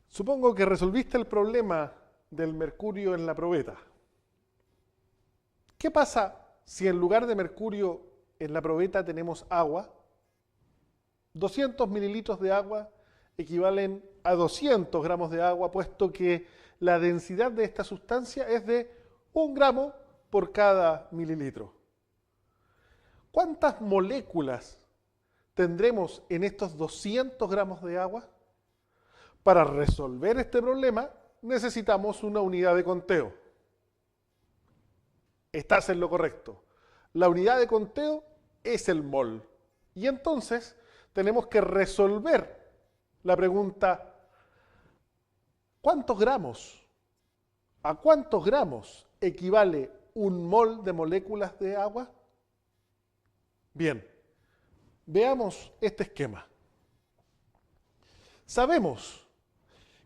Supongo que resolviste el problema del mercurio en la probeta. ¿Qué pasa si en lugar de mercurio en la probeta tenemos agua? 200 mililitros de agua equivalen a 200 gramos de agua, puesto que la densidad de esta sustancia es de 1 gramo por cada mililitro. ¿Cuántas moléculas tendremos en estos 200 gramos de agua? Para resolver este problema necesitamos una unidad de conteo. Estás en lo correcto. La unidad de conteo es el mol. Y entonces tenemos que resolver la pregunta, ¿cuántos gramos? ¿A cuántos gramos equivale un mol de moléculas de agua? Bien, veamos este esquema. Sabemos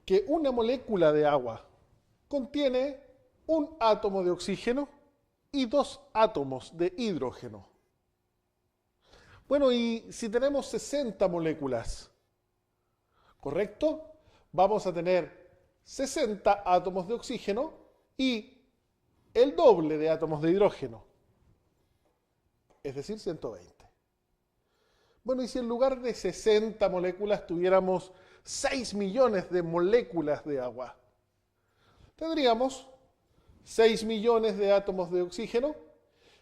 que una molécula de agua contiene un átomo de oxígeno y 2 átomos de hidrógeno. Bueno, y si tenemos 60 moléculas, ¿correcto? Vamos a tener 60 átomos de oxígeno y el doble de átomos de hidrógeno, es decir, 120. Bueno, y si en lugar de 60 moléculas tuviéramos 6 millones de moléculas de agua, tendríamos 6 millones de átomos de oxígeno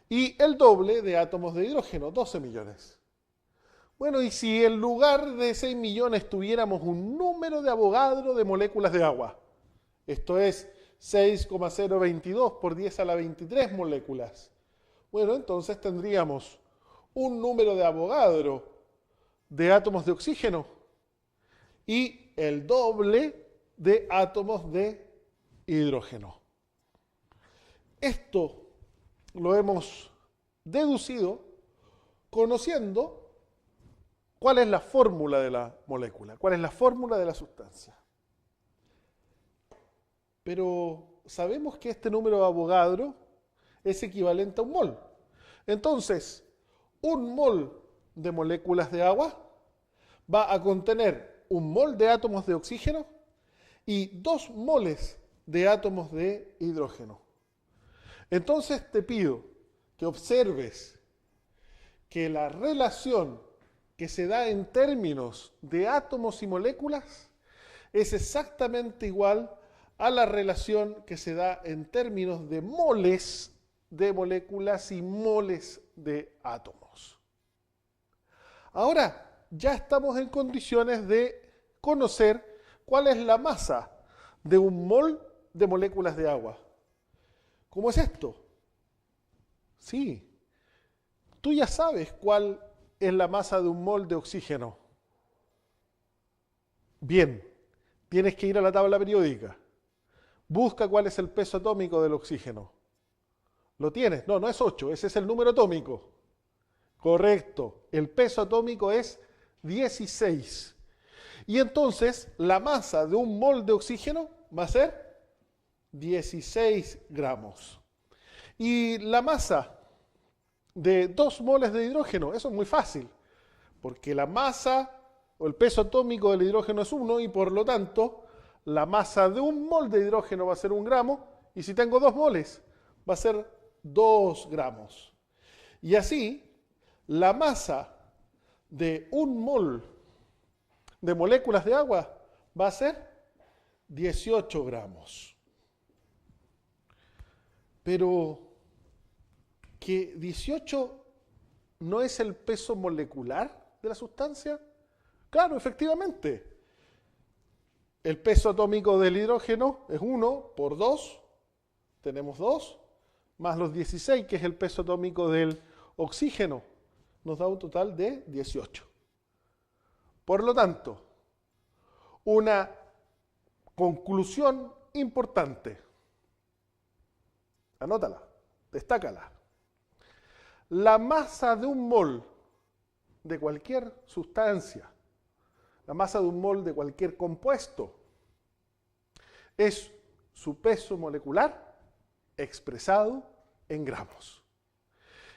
y el doble de átomos de hidrógeno, 12 millones. Bueno, y si en lugar de 6 millones tuviéramos un número de Avogadro de moléculas de agua, esto es 6,022 por 10 a la 23 moléculas, bueno, entonces tendríamos un número de Avogadro de átomos de oxígeno y el doble de átomos de hidrógeno. Esto lo hemos deducido conociendo cuál es la fórmula de la molécula, cuál es la fórmula de la sustancia. Pero sabemos que este número de Avogadro es equivalente a un mol. Entonces, un mol de moléculas de agua va a contener un mol de átomos de oxígeno y 2 moles de átomos de hidrógeno. Entonces te pido que observes que la relación que se da en términos de átomos y moléculas es exactamente igual a la relación que se da en términos de moles de moléculas y moles de átomos. Ahora ya estamos en condiciones de conocer cuál es la masa de un mol de moléculas de agua. ¿Cómo es esto? Sí, tú ya sabes cuál es la masa de un mol de oxígeno. Bien, tienes que ir a la tabla periódica. Busca cuál es el peso atómico del oxígeno. ¿Lo tienes? No, no es 8, ese es el número atómico. Correcto, el peso atómico es 16. Y entonces la masa de un mol de oxígeno va a ser 16 gramos. Y la masa de 2 moles de hidrógeno, eso es muy fácil, porque la masa o el peso atómico del hidrógeno es 1 y por lo tanto la masa de un mol de hidrógeno va a ser 1 gramo y si tengo 2 moles va a ser 2 gramos. Y así la masa de 1 mol de moléculas de agua va a ser 18 gramos. Pero que 18 no es el peso molecular de la sustancia. Claro, efectivamente. El peso atómico del hidrógeno es 1 por 2, tenemos 2, más los 16, que es el peso atómico del oxígeno, nos da un total de 18. Por lo tanto, una conclusión importante. Anótala, destácala. La masa de un mol de cualquier sustancia, la masa de un mol de cualquier compuesto, es su peso molecular expresado en gramos.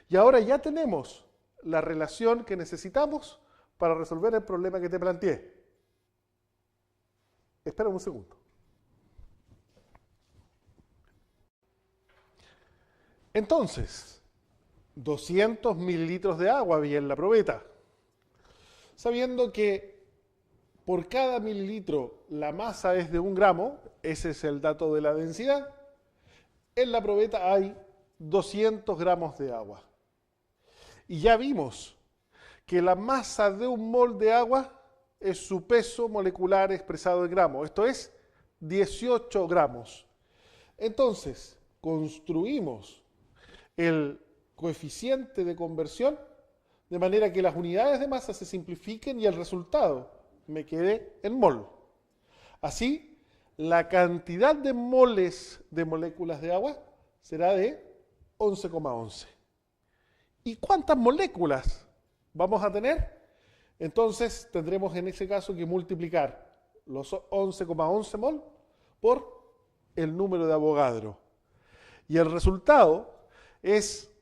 Y ahora ya tenemos la relación que necesitamos para resolver el problema que te planteé. Espera un segundo. Entonces, 200 mililitros de agua había en la probeta. Sabiendo que por cada mililitro la masa es de 1 gramo, ese es el dato de la densidad, en la probeta hay 200 gramos de agua. Y ya vimos que la masa de 1 mol de agua es su peso molecular expresado en gramos, esto es 18 gramos. Entonces, construimos el coeficiente de conversión de manera que las unidades de masa se simplifiquen y el resultado me quede en mol. Así, la cantidad de moles de moléculas de agua será de 11,11. ¿Y cuántas moléculas vamos a tener? Entonces tendremos en ese caso que multiplicar los 11,11 mol por el número de Avogadro. Y el resultado es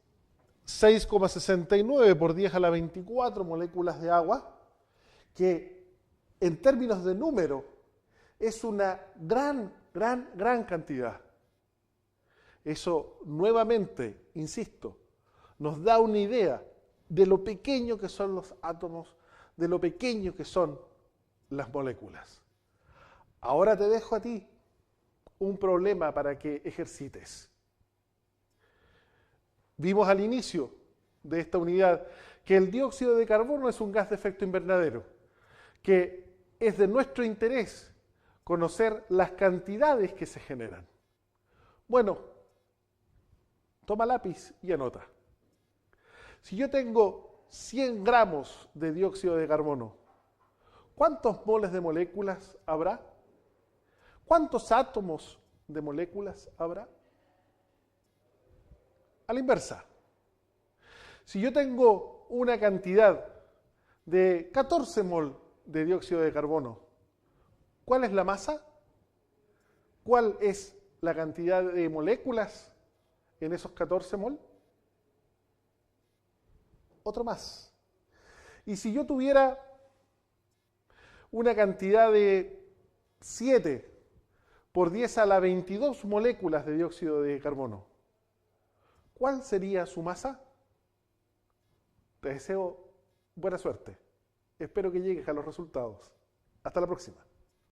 6,69 por 10 a la 24 moléculas de agua, que en términos de número es una gran cantidad. Eso nuevamente, insisto, nos da una idea de lo pequeño que son los átomos, de lo pequeño que son las moléculas. Ahora te dejo a ti un problema para que ejercites. Vimos al inicio de esta unidad que el dióxido de carbono es un gas de efecto invernadero, que es de nuestro interés conocer las cantidades que se generan. Bueno, toma lápiz y anota. Si yo tengo 100 gramos de dióxido de carbono, ¿cuántos moles de moléculas habrá? ¿Cuántos átomos de moléculas habrá? A la inversa. Si yo tengo una cantidad de 14 mol de dióxido de carbono, ¿cuál es la masa? ¿Cuál es la cantidad de moléculas en esos 14 mol? Otro más. Y si yo tuviera una cantidad de 7 por 10 a la 22 moléculas de dióxido de carbono, ¿cuál sería su masa? Te deseo buena suerte. Espero que llegues a los resultados. Hasta la próxima.